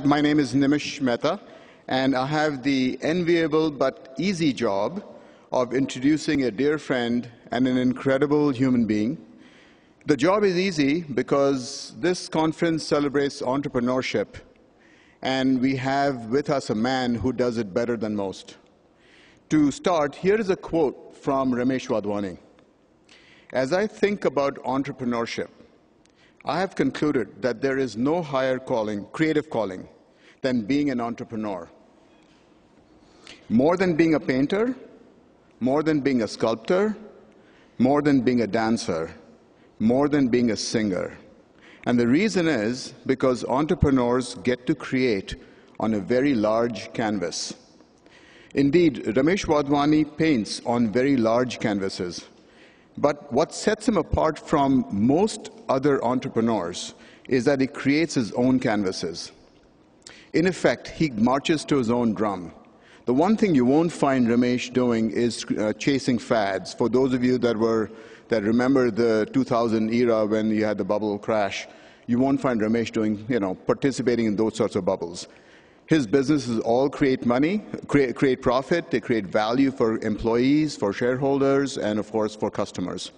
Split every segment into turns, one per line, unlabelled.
my name is Nimish Mehta, and I have the enviable but easy job of introducing a dear friend and an incredible human being. The job is easy because this conference celebrates entrepreneurship, and we have with us a man who does it better than most. To start, here is a quote from Romesh Wadhwani. As I think about entrepreneurship, I have concluded that there is no higher calling, creative calling, than being an entrepreneur. More than being a painter, more than being a sculptor, more than being a dancer, more than being a singer. And the reason is because entrepreneurs get to create on a very large canvas. Indeed, Romesh Wadhwani paints on very large canvases. But what sets him apart from most other entrepreneurs is that he creates his own canvases. In effect, he marches to his own drum. The one thing you won't find Romesh doing is chasing fads. For those of you that remember the 2000 era when you had the bubble crash, you won't find Romesh doing, participating in those sorts of bubbles. His businesses all create money, create profit, they create value for employees, for shareholders, and of course for customers.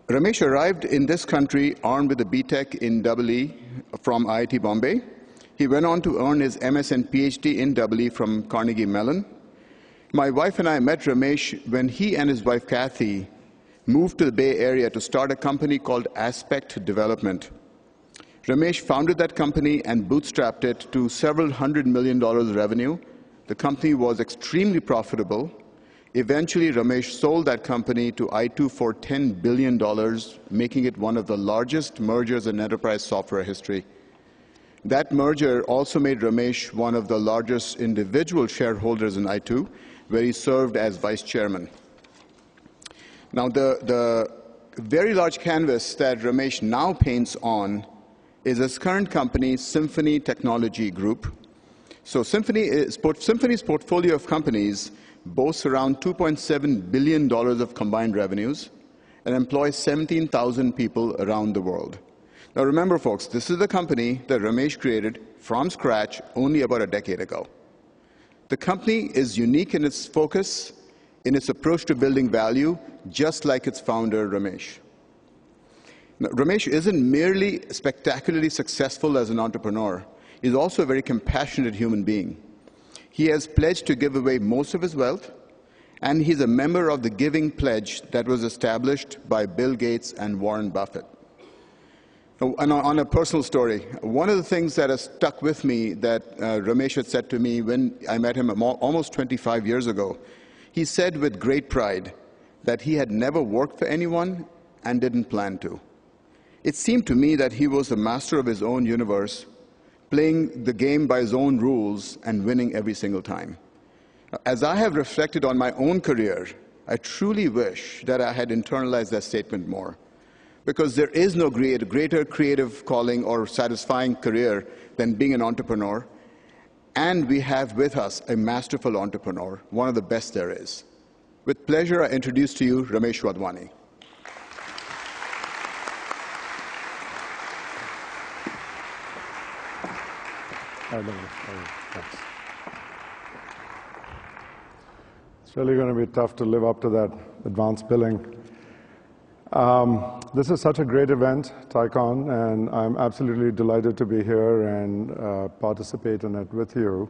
Romesh arrived in this country armed with a BTech in EE from IIT Bombay. He went on to earn his MS and PhD in EE from Carnegie Mellon. My wife and I met Romesh when he and his wife Kathy moved to the Bay Area to start a company called Aspect Development. Romesh founded that company and bootstrapped it to several $100 million revenue. The company was extremely profitable. Eventually, Romesh sold that company to i2 for $10 billion, making it one of the largest mergers in enterprise software history. That merger also made Romesh one of the largest individual shareholders in i2, where he served as vice chairman. Now, the very large canvas that Romesh now paints on is his current company, Symphony Technology Group. So Symphony's portfolio of companies boasts around $2.7 billion of combined revenues and employs 17,000 people around the world. Now remember, folks, this is the company that Romesh created from scratch only about a decade ago. The company is unique in its focus, in its approach to building value, just like its founder, Romesh. Now, Romesh isn't merely spectacularly successful as an entrepreneur. He's also a very compassionate human being. He has pledged to give away most of his wealth, and he's a member of the Giving Pledge that was established by Bill Gates and Warren Buffett. Now, on a personal story, one of the things that has stuck with me that Romesh had said to me when I met him almost 25 years ago, he said with great pride that he had never worked for anyone and didn't plan to. It seemed to me that he was the master of his own universe, playing the game by his own rules and winning every single time. As I have reflected on my own career, I truly wish that I had internalized that statement more, because there is no greater creative calling or satisfying career than being an entrepreneur, and we have with us a masterful entrepreneur, one of the best there is. With pleasure, I introduce to you Romesh Wadhwani.
Thanks. It's really going to be tough to live up to that advanced billing. This is such a great event, TiEcon, and I'm absolutely delighted to be here and participate in it with you.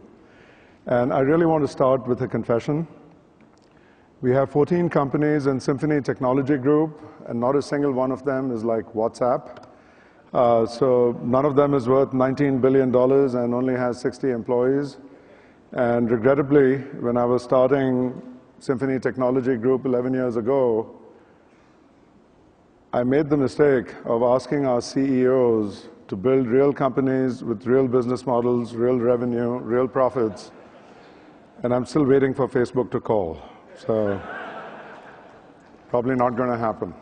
And I really want to start with a confession. We have 14 companies in Symphony Technology Group, and not a single one of them is like WhatsApp. So none of them is worth $19 billion and only has 60 employees. And regrettably, when I was starting Symphony Technology Group 11 years ago, I made the mistake of asking our CEOs to build real companies with real business models, real revenue, real profits. And I'm still waiting for Facebook to call. So probably not going to happen.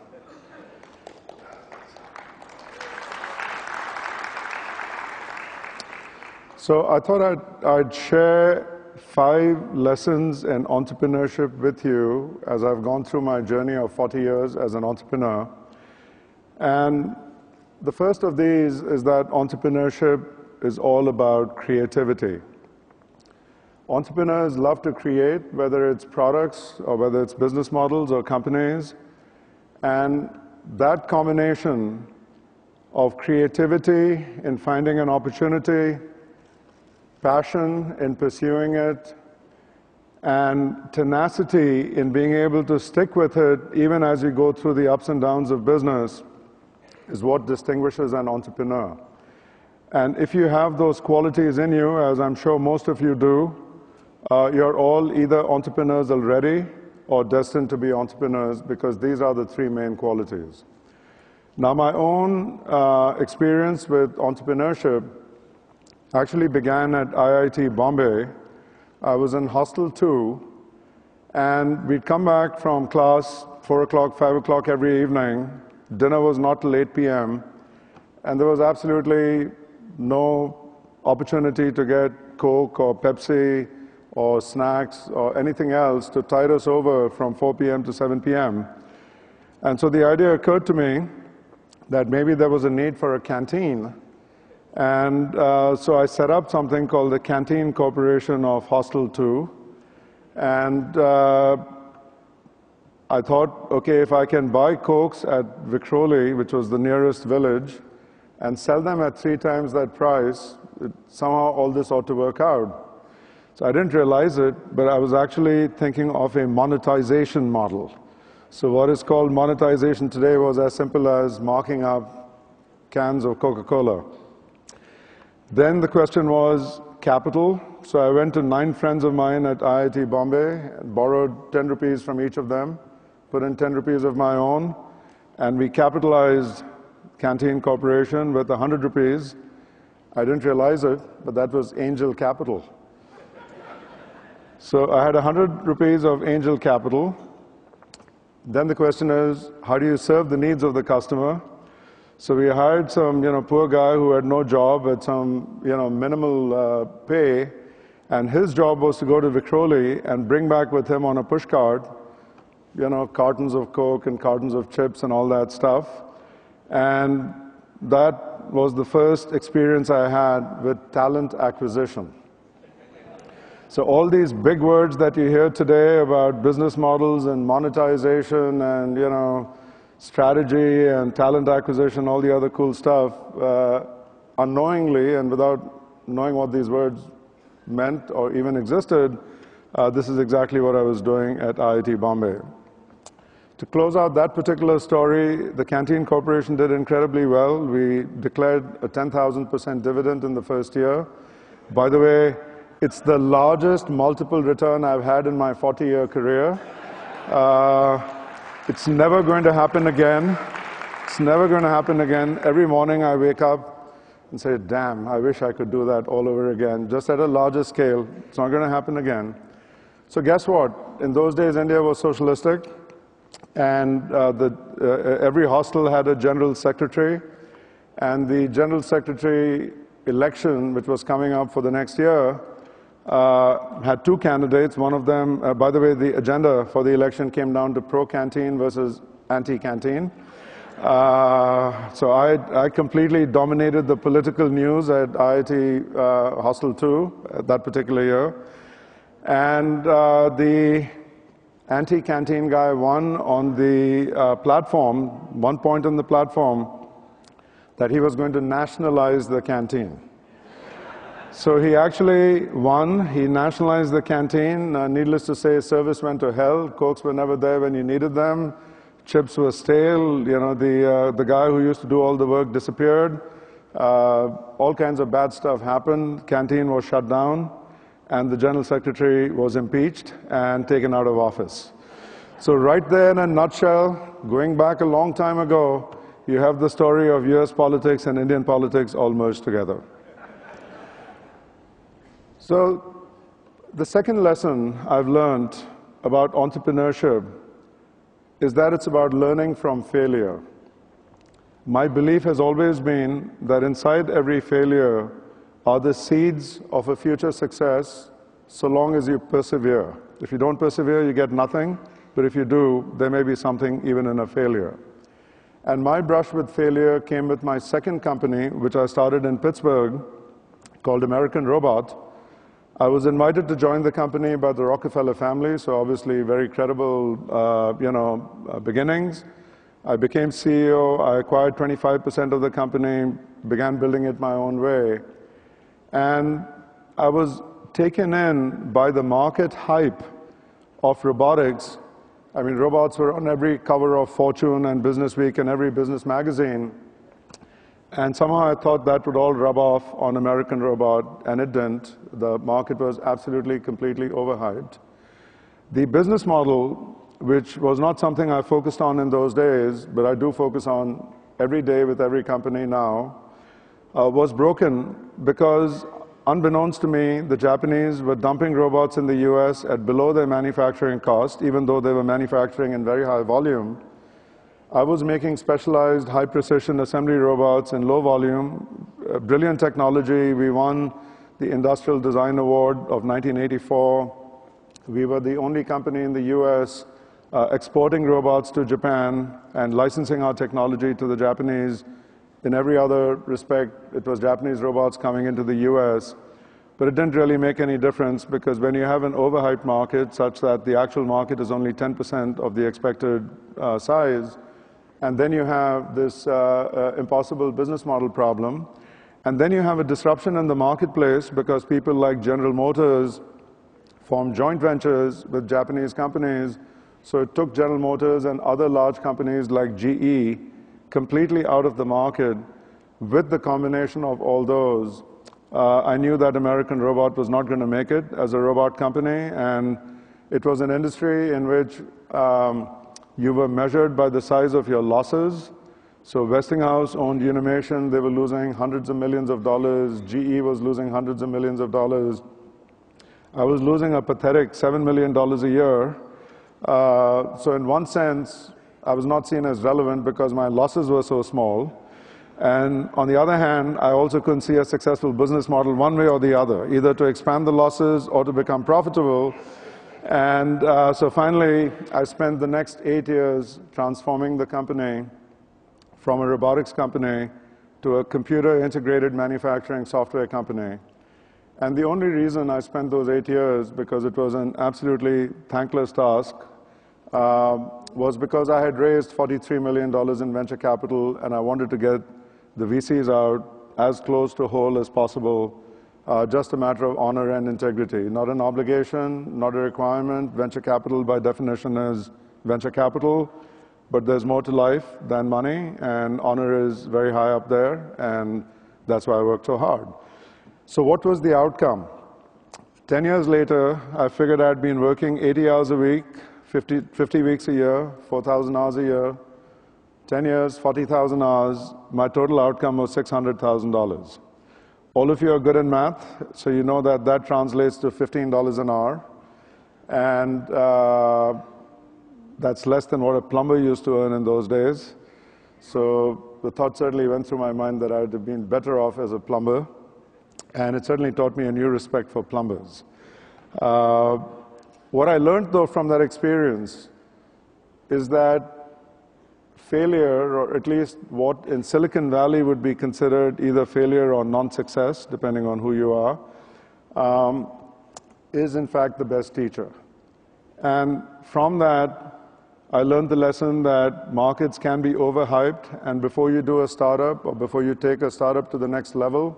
So I thought I'd share 5 lessons in entrepreneurship with you as I've gone through my journey of 40 years as an entrepreneur. And the first of these is that entrepreneurship is all about creativity. Entrepreneurs love to create, whether it's products or whether it's business models or companies. And that combination of creativity in finding an opportunity, passion in pursuing it, and tenacity in being able to stick with it even as you go through the ups and downs of business is what distinguishes an entrepreneur. And if you have those qualities in you, as I'm sure most of you do, you're all either entrepreneurs already or destined to be entrepreneurs, because these are the three main qualities. Now, my own experience with entrepreneurship actually began at IIT Bombay. I was in Hostel 2, and we'd come back from class 4 o'clock, 5 o'clock every evening. Dinner was not till 8 p.m., and there was absolutely no opportunity to get Coke or Pepsi or snacks or anything else to tide us over from 4 p.m. to 7 p.m. And so the idea occurred to me that maybe there was a need for a canteen. And so I set up something called the Canteen Corporation of Hostel 2. And I thought, okay, if I can buy Cokes at Vikhroli, which was the nearest village, and sell them at 3 times that price, somehow all this ought to work out. So I didn't realize it, but I was actually thinking of a monetization model. So what is called monetization today was as simple as marking up cans of Coca-Cola. Then the question was capital. So I went to 9 friends of mine at IIT Bombay, borrowed 10 rupees from each of them, put in 10 rupees of my own, and we capitalized Canteen Corporation with 100 rupees. I didn't realize it, but that was angel capital. So I had 100 rupees of angel capital. Then the question is, how do you serve the needs of the customer? So we hired some, poor guy who had no job at some, minimal pay, and his job was to go to Vikhroli and bring back with him on a push cart, cartons of Coke and cartons of chips and all that stuff. And that was the first experience I had with talent acquisition. So all these big words that you hear today about business models and monetization and, strategy and talent acquisition, all the other cool stuff, unknowingly and without knowing what these words meant or even existed, this is exactly what I was doing at IIT Bombay. To close out that particular story, the Canteen Corporation did incredibly well. We declared a 10,000% dividend in the first year. By the way, it's the largest multiple return I've had in my 40-year career. It's never going to happen again. It's never going to happen again. Every morning I wake up and say, damn, I wish I could do that all over again, just at a larger scale. It's not going to happen again. So guess what? In those days, India was socialistic, and every hostel had a general secretary, and the general secretary election, which was coming up for the next year, had 2 candidates. One of them, by the way, the agenda for the election came down to pro-canteen versus anti-canteen. So I completely dominated the political news at IIT Hostel 2 that particular year. And the anti-canteen guy won on the platform, one point on the platform, that he was going to nationalize the canteen. So he actually won. He nationalized the canteen. Needless to say, service went to hell. Cokes were never there when you needed them. Chips were stale. The guy who used to do all the work disappeared. All kinds of bad stuff happened. Canteen was shut down, and the general secretary was impeached and taken out of office. So right there in a nutshell, going back a long time ago, you have the story of US politics and Indian politics all merged together. So the second lesson I've learned about entrepreneurship is that it's about learning from failure. My belief has always been that inside every failure are the seeds of a future success, so long as you persevere. If you don't persevere, you get nothing, but if you do, there may be something even in a failure. And my brush with failure came with my second company, which I started in Pittsburgh, called American Robot. I was invited to join the company by the Rockefeller family, so obviously very credible, beginnings. I became CEO. I acquired 25% of the company, began building it my own way. And I was taken in by the market hype of robotics. I mean, robots were on every cover of Fortune and Business Week and every business magazine. And somehow I thought that would all rub off on American Robot, and it didn't. The market was absolutely, completely overhyped. The business model, which was not something I focused on in those days, but I do focus on every day with every company now, was broken because, unbeknownst to me, the Japanese were dumping robots in the US at below their manufacturing cost, even though they were manufacturing in very high volume. I was making specialized high-precision assembly robots in low volume, brilliant technology. We won the Industrial Design Award of 1984. We were the only company in the US exporting robots to Japan and licensing our technology to the Japanese. In every other respect, it was Japanese robots coming into the US. But it didn't really make any difference, because when you have an overhyped market such that the actual market is only 10% of the expected size, and then you have this impossible business model problem. And then you have a disruption in the marketplace because people like General Motors formed joint ventures with Japanese companies. So it took General Motors and other large companies like GE completely out of the market. With the combination of all those, I knew that American Robot was not going to make it as a robot company. And it was an industry in which you were measured by the size of your losses. So Westinghouse owned Unimation. They were losing hundreds of millions of dollars. GE was losing hundreds of millions of dollars. I was losing a pathetic $7 million a year. So in one sense, I was not seen as relevant because my losses were so small. And on the other hand, I also couldn't see a successful business model one way or the other, either to expand the losses or to become profitable. And so finally, I spent the next 8 years transforming the company from a robotics company to a computer-integrated manufacturing software company. And the only reason I spent those 8 years, because it was an absolutely thankless task, was because I had raised $43 million in venture capital, and I wanted to get the VCs out as close to whole as possible. Just a matter of honor and integrity, not an obligation, not a requirement. Venture capital, by definition, is venture capital, but there's more to life than money, and honor is very high up there, and that's why I worked so hard. So what was the outcome? 10 years later, I figured I'd been working 80 hours a week, 50 weeks a year, 4,000 hours a year, 10 years, 40,000 hours. My total outcome was $600,000. All of you are good in math, so you know that that translates to $15 an hour. And that's less than what a plumber used to earn in those days. So the thought certainly went through my mind that I would have been better off as a plumber. And it certainly taught me a new respect for plumbers. What I learned, though, from that experience is that failure, or at least what in Silicon Valley would be considered either failure or non-success, depending on who you are, is in fact the best teacher. And from that, I learned the lesson that markets can be overhyped, and before you do a startup, or before you take a startup to the next level,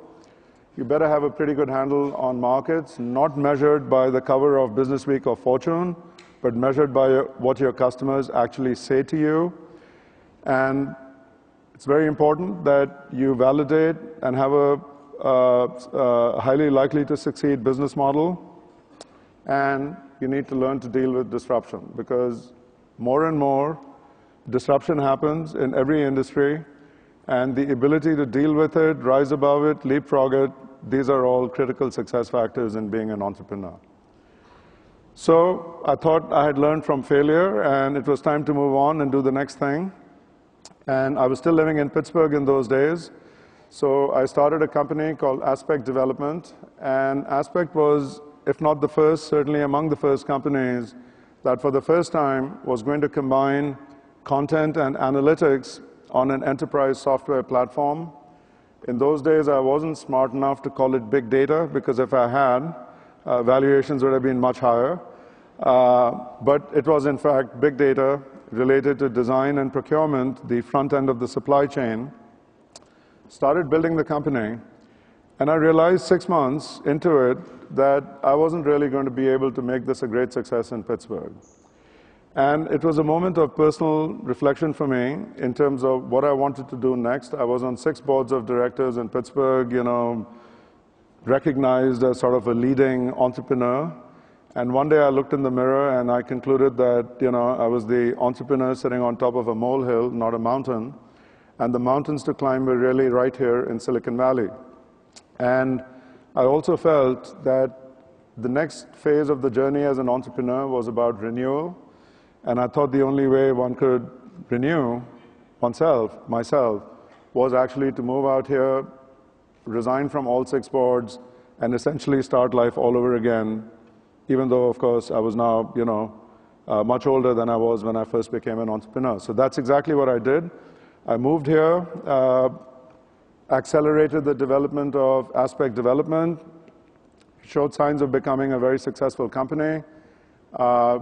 you better have a pretty good handle on markets, not measured by the cover of Business Week or Fortune, but measured by what your customers actually say to you. And it's very important that you validate and have a highly likely to succeed business model. And you need to learn to deal with disruption, because more and more disruption happens in every industry. And the ability to deal with it, rise above it, leapfrog it, these are all critical success factors in being an entrepreneur. So I thought I had learned from failure, and it was time to move on and do the next thing. And I was still living in Pittsburgh in those days. So I started a company called Aspect Development. And Aspect was, if not the first, certainly among the first companies that for the first time was going to combine content and analytics on an enterprise software platform. In those days, I wasn't smart enough to call it big data, because if I had, valuations would have been much higher. But it was, in fact, big data related to design and procurement, the front end of the supply chain. Started building the company, and I realized 6 months into it that I wasn't really going to be able to make this a great success in Pittsburgh. And it was a moment of personal reflection for me in terms of what I wanted to do next. I was on 6 boards of directors in Pittsburgh, recognized as sort of a leading entrepreneur. And one day I looked in the mirror and I concluded that, I was the entrepreneur sitting on top of a molehill, not a mountain. And the mountains to climb were really right here in Silicon Valley. And I also felt that the next phase of the journey as an entrepreneur was about renewal. And I thought the only way one could renew myself, was actually to move out here, resign from all 6 boards, and essentially start life all over again, even though, of course, I was now, much older than I was when I first became an entrepreneur. So that's exactly what I did. I moved here, accelerated the development of Aspect Development, showed signs of becoming a very successful company.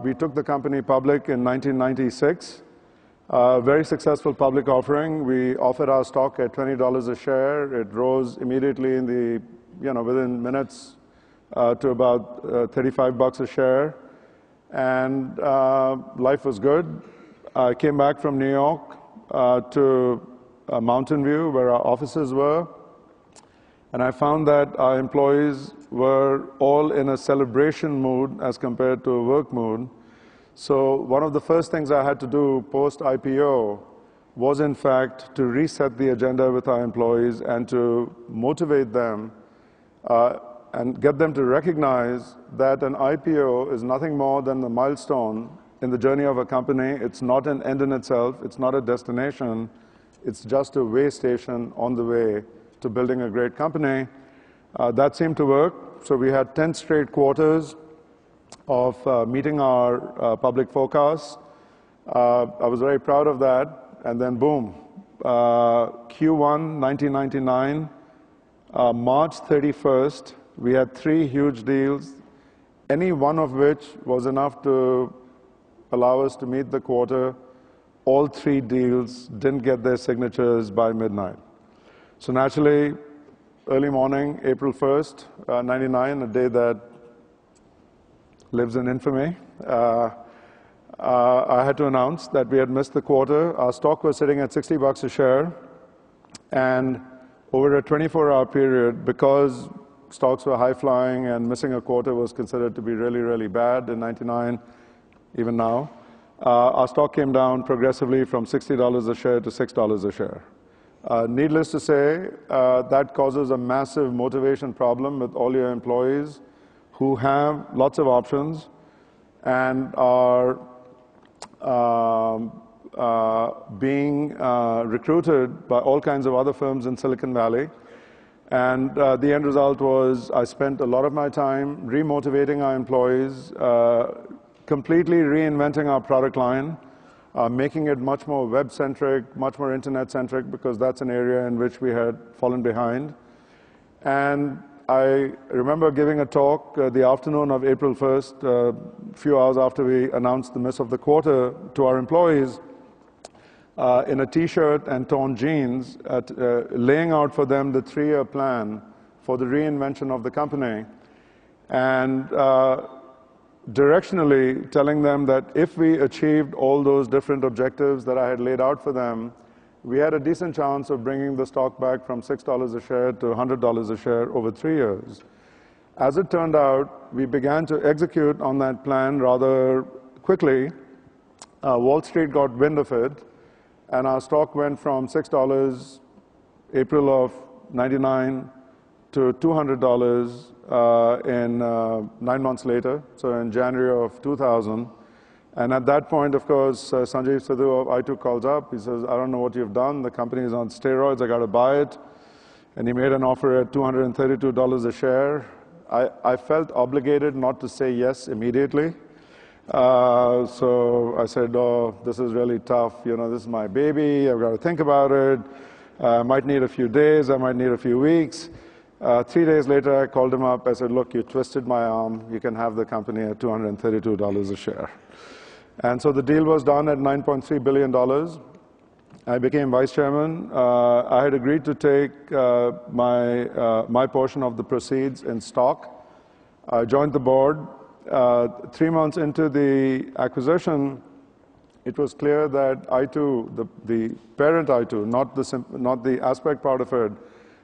We took the company public in 1996. Very successful public offering. We offered our stock at $20 a share. It rose immediately in the, within minutes to about $35 a share. And life was good. I came back from New York to Mountain View, where our offices were. And I found that our employees were all in a celebration mood as compared to a work mood. So one of the first things I had to do post-IPO was, in fact, to reset the agenda with our employees and to motivate them and get them to recognize that an IPO is nothing more than the milestone in the journey of a company. It's not an end in itself. It's not a destination. It's just a way station on the way to building a great company. That seemed to work. So we had 10 straight quarters of meeting our public forecasts. I was very proud of that. And then boom, Q1 1999, March 31st, we had 3 huge deals, any one of which was enough to allow us to meet the quarter. All 3 deals didn't get their signatures by midnight. So naturally, early morning, April 1st, 99, a day that lives in infamy, I had to announce that we had missed the quarter. Our stock was sitting at $60 a share. And over a 24-hour period, because stocks were high-flying and missing a quarter was considered to be really, really bad in 99, even now, our stock came down progressively from $60 a share to $6 a share. Needless to say, that causes a massive motivation problem with all your employees who have lots of options and are being recruited by all kinds of other firms in Silicon Valley. And the end result was I spent a lot of my time remotivating our employees, completely reinventing our product line, making it much more web-centric, much more internet-centric, because that's an area in which we had fallen behind. And I remember giving a talk the afternoon of April 1st, a few hours after we announced the miss of the quarter, to our employees in a T-shirt and torn jeans, laying out for them the 3-year plan for the reinvention of the company. And directionally telling them that if we achieved all those different objectives that I had laid out for them, we had a decent chance of bringing the stock back from $6 a share to $100 a share over 3 years. As it turned out, we began to execute on that plan rather quickly. Wall Street got wind of it, and our stock went from $6 April of 99 to $200 in 9 months later, so in January of 2000. And at that point, of course, Sanjeev Sidhu of iTwoC calls up. He says, I don't know what you've done. The company is on steroids. I got to buy it. And he made an offer at $232 a share. I felt obligated not to say yes immediately. So I said, oh, this is really tough. This is my baby. I've got to think about it. I might need a few days, I might need a few weeks. 3 days later, I called him up. I said, look, you twisted my arm. You can have the company at $232 a share. And so the deal was done at $9.3 billion. I became vice chairman. I had agreed to take my portion of the proceeds in stock. I joined the board. 3 months into the acquisition, it was clear that i2, the parent i2, not the aspect part of it,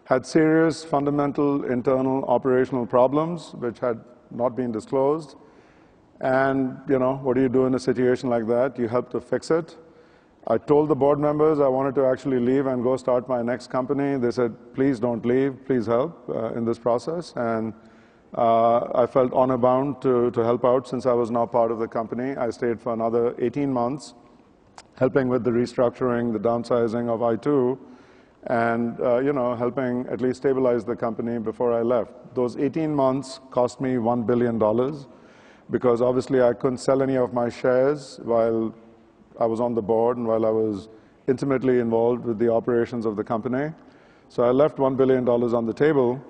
had serious fundamental internal operational problems which had not been disclosed. And, what do you do in a situation like that? You help to fix it. I told the board members I wanted to actually leave and go start my next company. They said, please don't leave, please help in this process. And I felt honor-bound to help out since I was now part of the company. I stayed for another 18 months, helping with the restructuring, the downsizing of i2, and helping at least stabilize the company before I left. Those 18 months cost me $1 billion because obviously I couldn't sell any of my shares while I was on the board and while I was intimately involved with the operations of the company. So I left $1 billion on the table.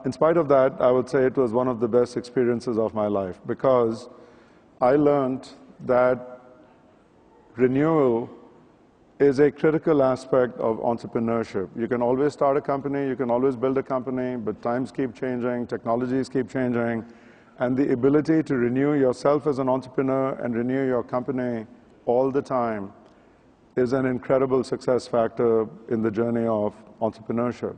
In spite of that, I would say it was one of the best experiences of my life because I learned that renewal is a critical aspect of entrepreneurship. You can always start a company, you can always build a company, but times keep changing, technologies keep changing, and the ability to renew yourself as an entrepreneur and renew your company all the time is an incredible success factor in the journey of entrepreneurship.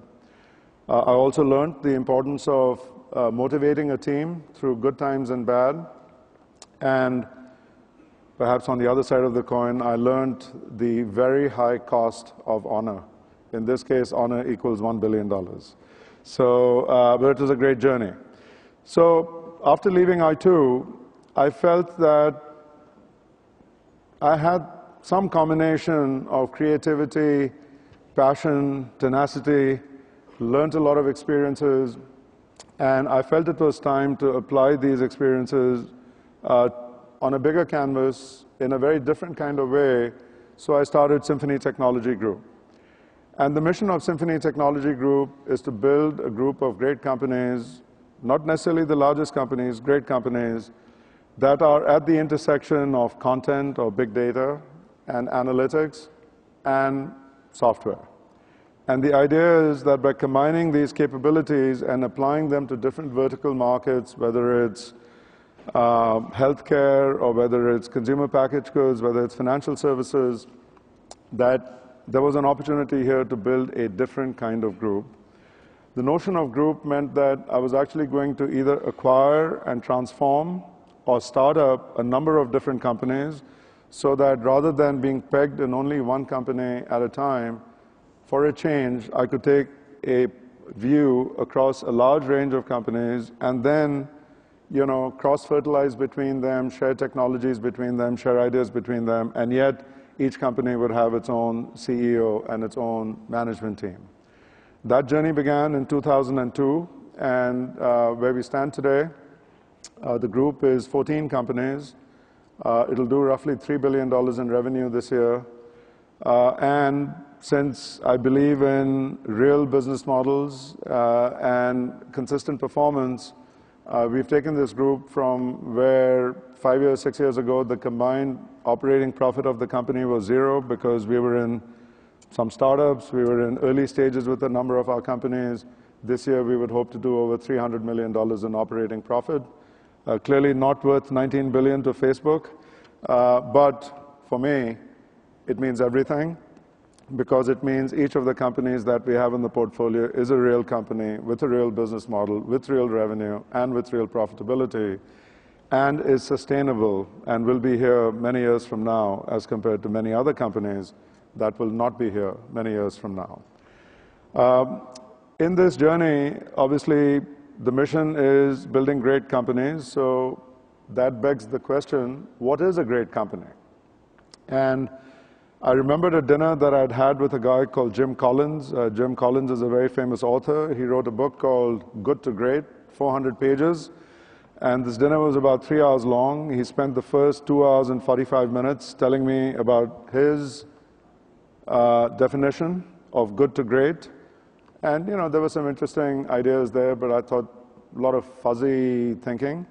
I also learned the importance of motivating a team through good times and bad, and perhaps on the other side of the coin, I learned the very high cost of honor. In this case, honor equals $1 billion. So, but it was a great journey. So after leaving i2, I felt that I had some combination of creativity, passion, tenacity, learned a lot of experiences, and I felt it was time to apply these experiences on a bigger canvas in a very different kind of way, so I started Symphony Technology Group. And the mission of Symphony Technology Group is to build a group of great companies, not necessarily the largest companies, great companies, that are at the intersection of content or big data and analytics and software. And the idea is that by combining these capabilities and applying them to different vertical markets, whether it's healthcare or whether it's consumer packaged goods, whether it's financial services, that there was an opportunity here to build a different kind of group. The notion of group meant that I was actually going to either acquire and transform or start up a number of different companies so that rather than being pegged in only one company at a time, for a change, I could take a view across a large range of companies and then cross-fertilize between them, share technologies between them, share ideas between them, and yet each company would have its own CEO and its own management team. That journey began in 2002, and where we stand today, the group is 14 companies. It'll do roughly $3 billion in revenue this year. And since I believe in real business models and consistent performance, we've taken this group from where 5 years, 6 years ago, the combined operating profit of the company was zero because we were in some startups, we were in early stages with a number of our companies. This year, we would hope to do over $300 million in operating profit. Clearly not worth $19 billion to Facebook, but for me, it means everything because it means each of the companies that we have in the portfolio is a real company with a real business model, with real revenue, and with real profitability, and is sustainable and will be here many years from now as compared to many other companies that will not be here many years from now. In this journey, obviously, the mission is building great companies, so that begs the question, what is a great company? And I remembered a dinner that I'd had with a guy called Jim Collins. Jim Collins is a very famous author. He wrote a book called Good to Great, 400 pages. And this dinner was about 3 hours long. He spent the first 2 hours and 45 minutes telling me about his definition of good to great. And, there were some interesting ideas there, but I thought a lot of fuzzy thinking.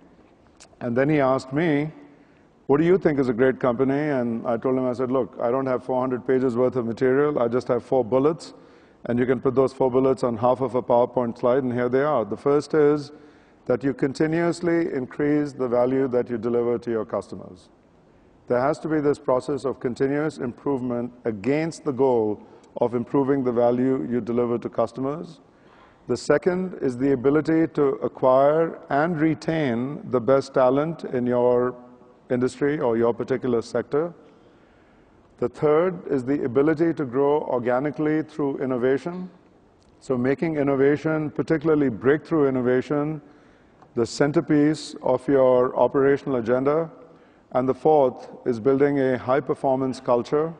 And then he asked me, what do you think is a great company? And I told him, I said, look, I don't have 400 pages worth of material. I just have 4 bullets. And you can put those 4 bullets on half of a PowerPoint slide, and here they are. The first is that you continuously increase the value that you deliver to your customers. There has to be this process of continuous improvement against the goal of improving the value you deliver to customers. The second is the ability to acquire and retain the best talent in your industry or your particular sector. The third is the ability to grow organically through innovation. So making innovation, particularly breakthrough innovation, the centerpiece of your operational agenda. And the fourth is building a high-performance culture,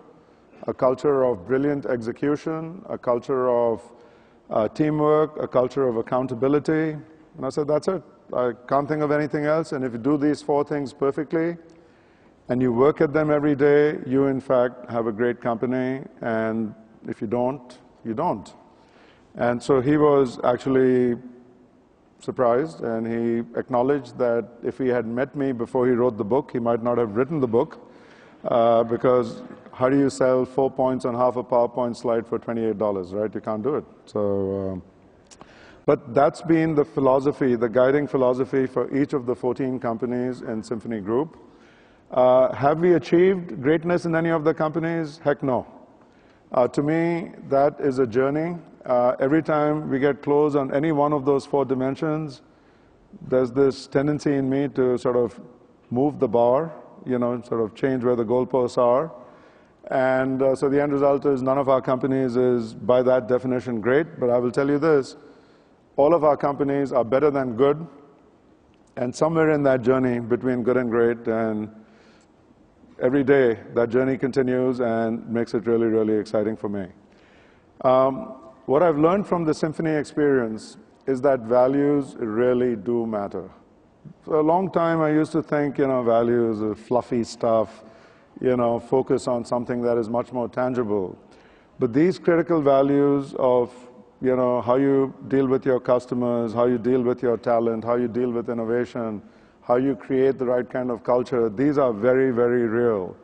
a culture of brilliant execution, a culture of teamwork, a culture of accountability. And I said, that's it. I can't think of anything else. And if you do these 4 things perfectly, and you work at them every day, you, in fact, have a great company. And if you don't, you don't. And so he was actually surprised, and he acknowledged that if he had met me before he wrote the book, he might not have written the book, because how do you sell 4 points on half a PowerPoint slide for $28, right? You can't do it. So, but that's been the philosophy, the guiding philosophy for each of the 14 companies in Symphony Group. Have we achieved greatness in any of the companies? Heck no. To me, that is a journey. Every time we get close on any one of those 4 dimensions, there's this tendency in me to sort of move the bar, sort of change where the goalposts are. And so the end result is none of our companies is, by that definition, great. But I will tell you this, all of our companies are better than good. And somewhere in that journey between good and great, and every day that journey continues and makes it really, really exciting for me. What I've learned from the Symphony experience is that values really do matter. For a long time, I used to think, values are fluffy stuff, focus on something that is much more tangible. But these critical values of, how you deal with your customers, how you deal with your talent, how you deal with innovation, how you create the right kind of culture, these are very, very real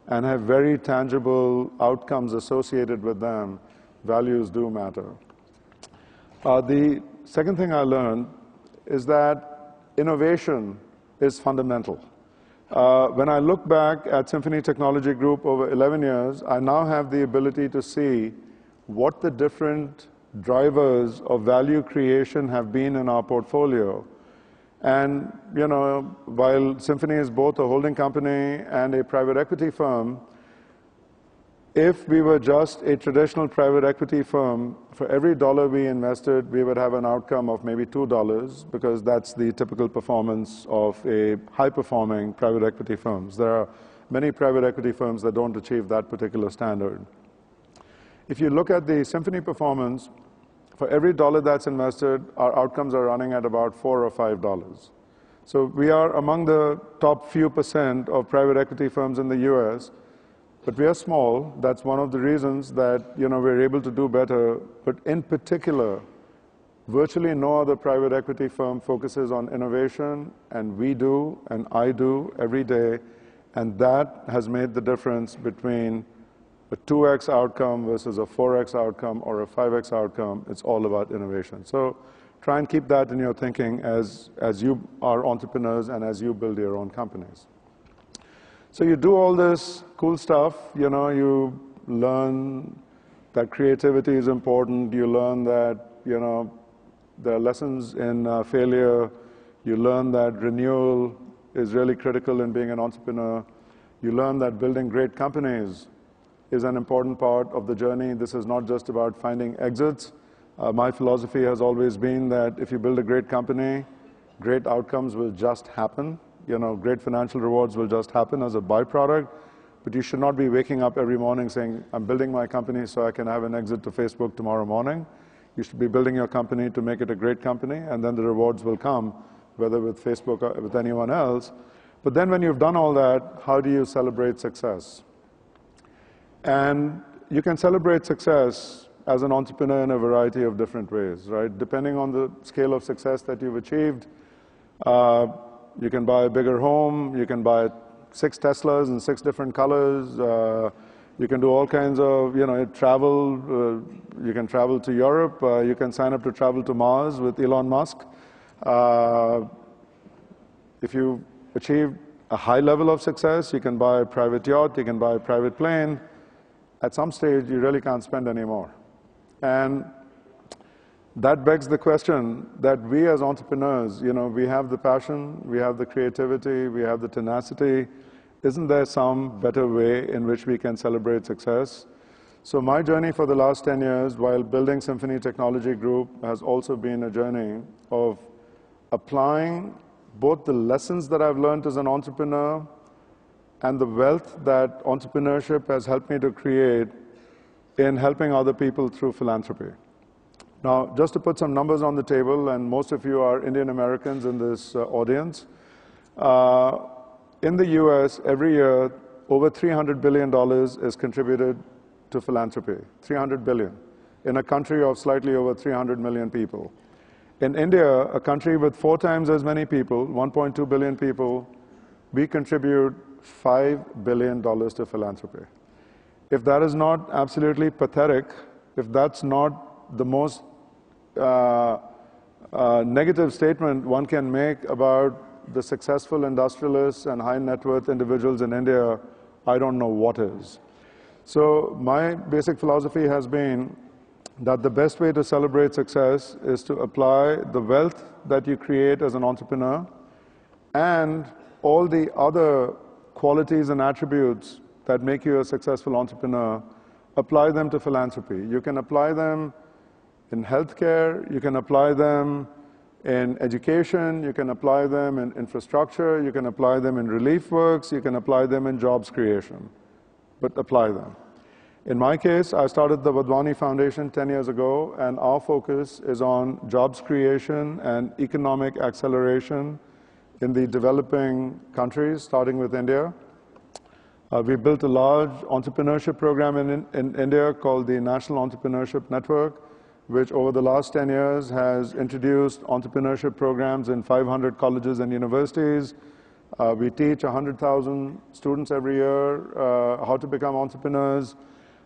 and have very tangible outcomes associated with them. Values do matter. The second thing I learned is that innovation is fundamental. When I look back at Symphony Technology Group over 11 years, I now have the ability to see what the different drivers of value creation have been in our portfolio. And, while Symphony is both a holding company and a private equity firm, if we were just a traditional private equity firm, for every dollar we invested, we would have an outcome of maybe $2, because that's the typical performance of a high-performing private equity firms. There are many private equity firms that don't achieve that particular standard. If you look at the Symphony performance, for every dollar that's invested, our outcomes are running at about $4 or $5. So we are among the top few % of private equity firms in the US. But we are small. That's one of the reasons that we're able to do better. But in particular, virtually no other private equity firm focuses on innovation, and we do, and I do every day. And that has made the difference between a 2x outcome versus a 4x outcome or a 5x outcome. It's all about innovation. So try and keep that in your thinking as you are entrepreneurs and as you build your own companies. So you do all this cool stuff, you learn that creativity is important, you learn that, there are lessons in failure, you learn that renewal is really critical in being an entrepreneur, you learn that building great companies is an important part of the journey. This is not just about finding exits. My philosophy has always been that if you build a great company, great outcomes will just happen. Great financial rewards will just happen as a byproduct, but you should not be waking up every morning saying, I'm building my company so I can have an exit to Facebook tomorrow morning. You should be building your company to make it a great company, and then the rewards will come, whether with Facebook or with anyone else. But then when you've done all that, how do you celebrate success? And you can celebrate success as an entrepreneur in a variety of different ways, right? Depending on the scale of success that you've achieved, you can buy a bigger home, you can buy 6 Teslas in 6 different colors, you can do all kinds of, travel, you can travel to Europe, you can sign up to travel to Mars with Elon Musk. If you achieve a high level of success, you can buy a private yacht, you can buy a private plane. At some stage, you really can't spend any more. And that begs the question that we as entrepreneurs, we have the passion, we have the creativity, we have the tenacity. Isn't there some better way in which we can celebrate success? So my journey for the last 10 years while building Symphony Technology Group has also been a journey of applying both the lessons that I've learned as an entrepreneur and the wealth that entrepreneurship has helped me to create in helping other people through philanthropy. Now, just to put some numbers on the table, and most of you are Indian Americans in this audience, in the US, every year, over $300 billion is contributed to philanthropy, $300 billion, in a country of slightly over 300 million people. In India, a country with 4 times as many people, 1.2 billion people, we contribute $5 billion to philanthropy. If that is not absolutely pathetic, if that's not the most negative statement one can make about the successful industrialists and high net worth individuals in India, I don't know what is. So my basic philosophy has been that the best way to celebrate success is to apply the wealth that you create as an entrepreneur and all the other qualities and attributes that make you a successful entrepreneur, apply them to philanthropy. You can apply them in healthcare, you can apply them in education, you can apply them in infrastructure, you can apply them in relief works, you can apply them in jobs creation, but apply them. In my case, I started the Wadhwani Foundation 10 years ago, and our focus is on jobs creation and economic acceleration in the developing countries, starting with India. We built a large entrepreneurship program in India called the National Entrepreneurship Network, which over the last 10 years has introduced entrepreneurship programs in 500 colleges and universities. We teach 100,000 students every year how to become entrepreneurs.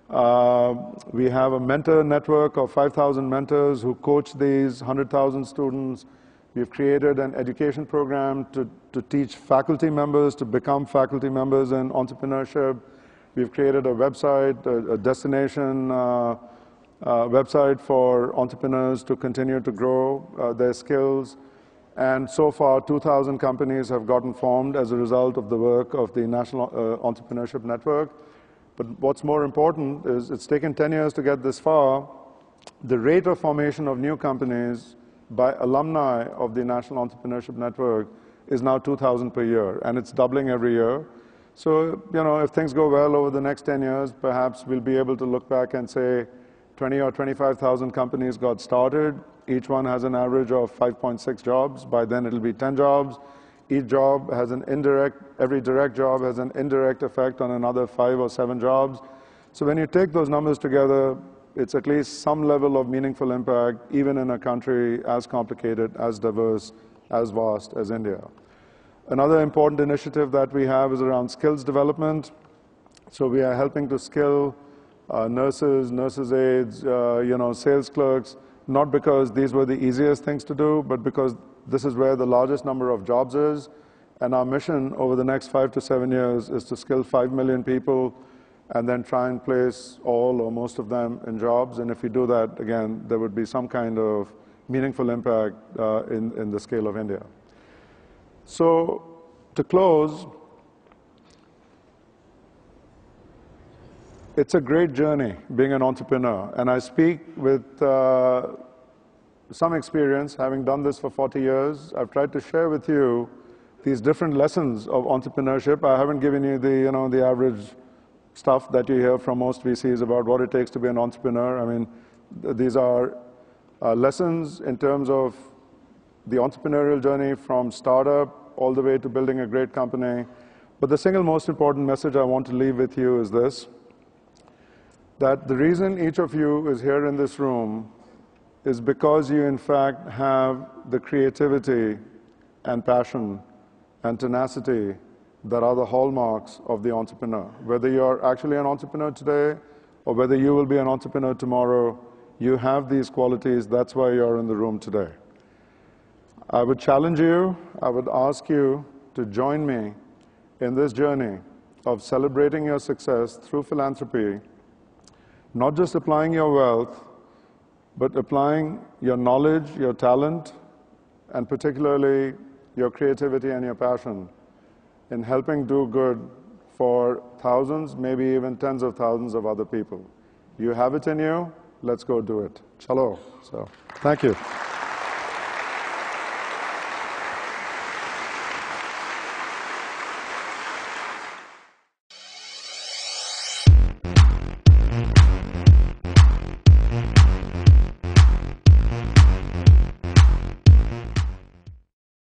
We have a mentor network of 5,000 mentors who coach these 100,000 students. We've created an education program to teach faculty members to become faculty members in entrepreneurship. We've created a website, a destination website for entrepreneurs to continue to grow their skills. And so far, 2,000 companies have gotten formed as a result of the work of the National Entrepreneurship Network. But what's more important is it's taken 10 years to get this far. The rate of formation of new companies by alumni of the National Entrepreneurship Network is now 2,000 per year, and it's doubling every year. So, if things go well over the next 10 years, perhaps we'll be able to look back and say 20 or 25,000 companies got started. Each one has an average of 5.6 jobs. By then, it'll be 10 jobs. Each job has an indirect, every direct job has an indirect effect on another 5 or 7 jobs. So when you take those numbers together, it's at least some level of meaningful impact, even in a country as complicated, as diverse, as vast as India. Another important initiative that we have is around skills development. So we are helping to skill nurses, nurses' aides, sales clerks, not because these were the easiest things to do, but because this is where the largest number of jobs is. And our mission over the next 5 to 7 years is to skill 5 million people and then try and place all or most of them in jobs. And if we do that, again, there would be some kind of meaningful impact in the scale of India. So to close, it's a great journey being an entrepreneur. And I speak with some experience, having done this for 40 years. I've tried to share with you these different lessons of entrepreneurship. I haven't given you the average stuff that you hear from most VCs about what it takes to be an entrepreneur. I mean, these are lessons in terms of the entrepreneurial journey from startup all the way to building a great company. But the single most important message I want to leave with you is this. that the reason each of you is here in this room is because you, in fact, have the creativity and passion and tenacity that are the hallmarks of the entrepreneur. Whether you're actually an entrepreneur today or whether you will be an entrepreneur tomorrow, you have these qualities. That's why you're in the room today. I would challenge you, I would ask you to join me in this journey of celebrating your success through philanthropy, not just applying your wealth, but applying your knowledge, your talent, and particularly your creativity and your passion in helping do good for thousands, maybe even tens of thousands of other people. You have it in you, let's go do it. Chalo. So, thank you.